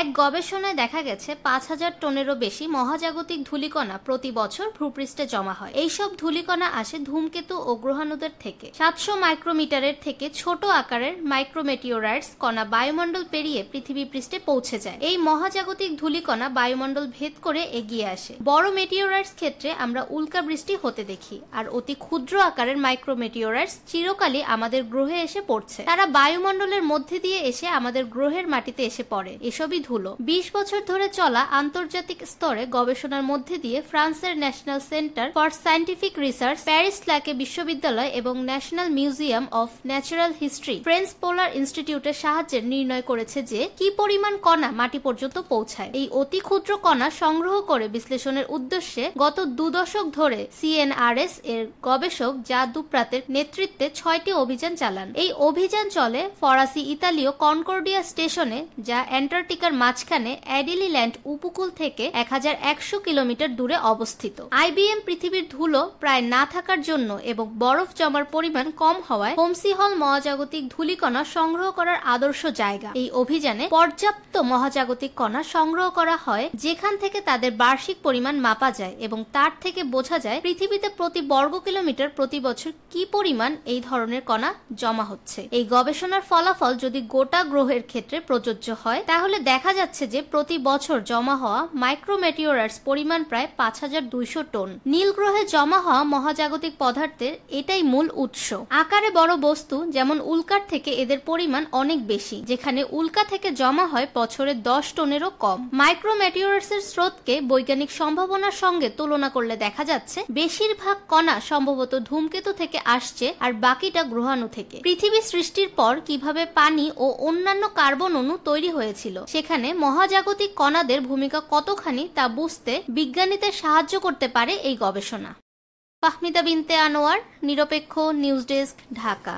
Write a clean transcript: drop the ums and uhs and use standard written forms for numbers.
এক গবেষণায় দেখা গেছে ৫,০০০ টনেরও বেশি মহাজাগতিক ধূলিকণা প্রতি বছর ভূপৃষ্ঠে জমা হয়। এইসব ধূলিকণা আসে ধূমকেতু ও গ্রহাণুদের থেকে। ৭০০ মাইক্রোমিটারের থেকে ছোট আকারের মাইক্রোমেটিওরাইটস কণা বায়ুমণ্ডল পেরিয়ে পৃথিবী পৃষ্ঠে পৌঁছে যায়। এই মহাজাগতিক ধূলিকণা বায়ুমণ্ডল ভেদ করে এগিয়ে আসে। বড় মেটিওরাইটস ক্ষেত্রে আমরা উল্কা বৃষ্টি হতে দেখি, আর অতি ক্ষুদ্র আকারের মাইক্রোমেটিওরাইটস চিরকালই আমাদের গ্রহে এসে পড়ছে। তারা বায়ুমণ্ডলের মধ্যে দিয়ে এসে আমাদের গ্রহের মাটিতে এসে পড়ে। এসবই ধুলো। ২০ বছর ধরে চলা আন্তর্জাতিক স্তরে গবেষণার মধ্যে দিয়ে ফ্রান্সের national centre for scientific research, Paris ল্যাকে বিশ্ববিদ্যালয় এবং national museum of natural history, French polar ইনস্টিটিউটের সাহায্যে নির্ণয় করেছে যে কি পরিমাণ কণা মাটি পর্যন্ত পৌঁছায়। এই অতি ক্ষুদ্র কণা সংগ্রহ করে বিশ্লেষণের উদ্দেশ্যে গত ২ দশক ধরে CNRS এর গবেষক জাঁ দুপ্রাতের নেতৃত্বে ৬টি অভিযান চালান। এই অভিযান চলে ফরাসি ইতালীয় কনকর্ডিয়া স্টেশনে, যা অ্যান্টার্কটিকার মাঝখানে অ্যাডিলি ল্যান্ড উপকূল থেকে ১১০০ কিলোমিটার দূরে অবস্থিত। IBM পৃথিবীর ধুলো প্রায় না থাকার জন্য এবং বরফ জমার পরিমাণ কম হওয়ায় হোমসি হল মহাজাগতিক ধূলিকণা সংগ্রহ করার আদর্শ জায়গা। এই অভিযানে পর্যাপ্ত মহাজাগতিক কণা সংগ্রহ করা হয় যেখান থেকে তাদের বার্ষিক পরিমাণ মাপা যায় এবং তার থেকে বোঝা যায় পৃথিবীতে প্রতি বর্গ কিলোমিটার প্রতি বছর কি পরিমাণ এই ধরনের কণা জমা হচ্ছে। এই গবেষণার ফলাফল যদি গোটা গ্রহের ক্ষেত্রে প্রযোজ্য হয়, তাহলে দেখা যাচ্ছে যে প্রতি বছর জমা হওয়া মাইক্রোমেটিওরাইটস পরিমাণ প্রায় ৫,২০০ টন। নীল গ্রহে জমা হওয়া মহাজাগতিক পদার্থের এটাই মূল উৎস। আকারে বড় বস্তু যেমন উল্কার থেকে এদের পরিমাণ অনেক বেশি, যেখানে উল্কা থেকে জমা হয় বছরে ১০ টনেরও কম। মাইক্রোমেটিওরাইটসের স্রোতকে বৈজ্ঞানিক সম্ভাবনার সঙ্গে তুলনা করলে দেখা যাচ্ছে বেশিরভাগ কণা সম্ভবত ধূমকেতু থেকে আসছে আর বাকিটা গ্রহাণু থেকে। পৃথিবী সৃষ্টির পর কিভাবে পানি ও অন্যান্য কার্বন অণু তৈরি হয়েছিল, সেখানে মহাজাগতিক কণাদের ভূমিকা কতখানি তা বুঝতে বিজ্ঞানীদের সাহায্য করতে পারে এই গবেষণা। ফাহমিদা বিনতে আনোয়ার, নিরপেক্ষ নিউজ ডেস্ক, ঢাকা।